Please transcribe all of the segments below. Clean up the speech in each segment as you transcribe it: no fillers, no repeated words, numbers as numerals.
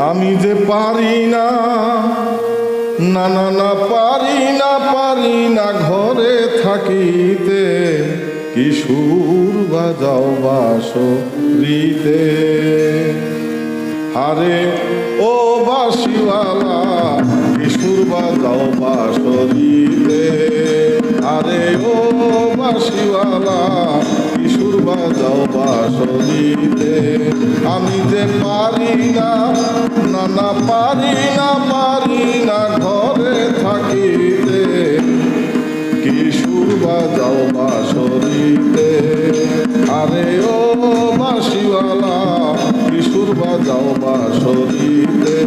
আমি যে পারি না, না না না পারি না, পারি না ঘরে থাকিতে, কি সুর বাজাও বাঁশরীতে। আরে ও বাঁশিওয়ালা, কি সুর বাজাও বাঁশরীতে। আরে ও বাঁশিওয়ালা, কি সুর বাজাও বাঁশরীতে। আমি যে পারি না, না না পারি না, পারি না ঘরে থাকিতে, কি সুর বাজাও বাঁশরীতে। আরে ও বাঁশিওয়ালা, কি সুর বাজাও বাঁশরীতে।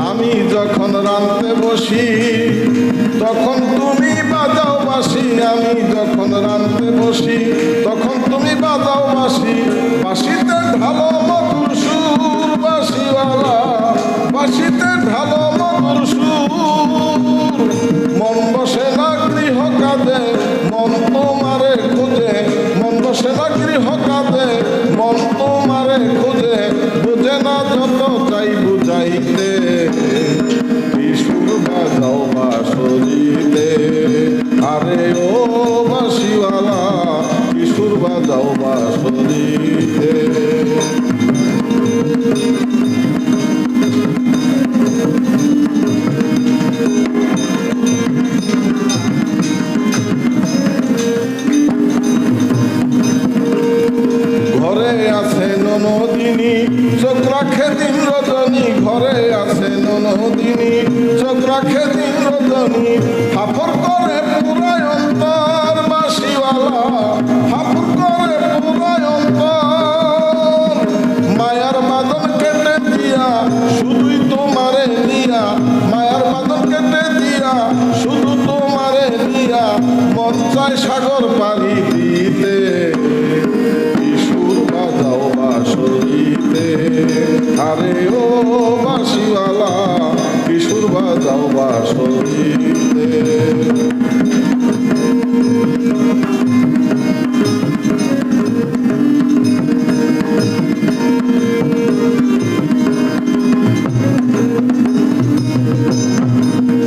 আমি যখন রাঁধতে বসি, তখন তুমি বাজাও বাঁশি। আমি যখন রাঁধতে বসি, তখন তুমি বাজাও বাঁশি। বাঁশিতে ঢালো মধুর সুর বাঁশিওয়ালা, বাঁশিতে ঢালো মধুর সুর। মন বসে না গৃহ কাজে, মন তোমারে খুঁজে। মন বসে না গৃহ কাজে, মন তোমারে খুঁজে। বুঝে না যত চাই বুঝাইতে, কি সুর বাজাও বাঁশরীতে। আরে ও বাঁশিওয়ালা, কি সুর বাজাও বাঁশরীতে। ঘরে আছে ননদিনী, চোখ রাখে দিন রজনী। ঘরে আছে ননদিনী, চোখ রাখে দিন রজনী। ফাফর করে পুরায় অন্তর বাঁশিওয়ালা, ফাফর করে পুরায় অন্তর। মায়ার বাঁধন কেটে দিয়া, শুধুই তোমারে দিয়া। মায়ার বাঁধন কেটে দিয়া, শুধু তোমারে দিয়া। মন চায় সাগর পাড়ি দিতে, বাজাও বাঁশরীতে। আরে ও বাঁশিওয়ালা, কি সুর বাজাও বাঁশরীতে।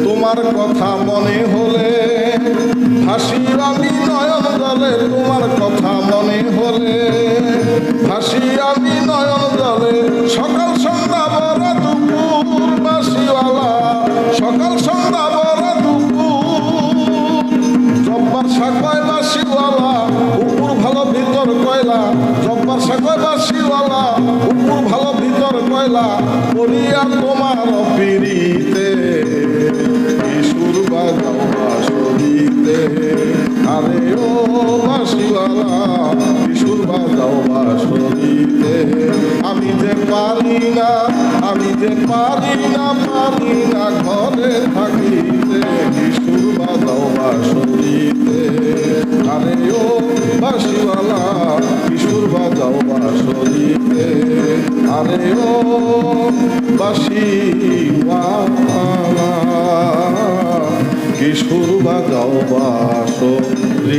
তোমার কথা মনে হলে হাসি আমি নয়ন জলে। তোমার কথা মনে হলে হাসি আমি নয়ন জলে। সকাল সন্ধ্যা বড় দুপুর বাঁশিওয়ালা, সকাল সন্ধ্যা বড় দুপুর। জব্বার শাখায় বাঁশিওয়ালা, উপর ভালো ভিতর কয়লা। জব্বার শাখায় বাঁশিওয়ালা, উপর ভালো ভিতর কয়লা। পড়িয়া তোমার পিড়িতে, কি সুর বাজাও বাঁশরীতে। আরে ও বাঁশিওয়ালা, কি সুর বাজাও বাঁশরীতে। আমি যে পারি না, আমি যে পারি না, পারি না ঘরে থাকিতে, কি সুর বাজাও বাঁশরীতে। আরে ও বাঁশিওয়ালা, কি সুর বাজাও বাঁশরীতে। আরে ও বাঁশিওয়ালা, কি সুর বাজাও বাঁশরীতে।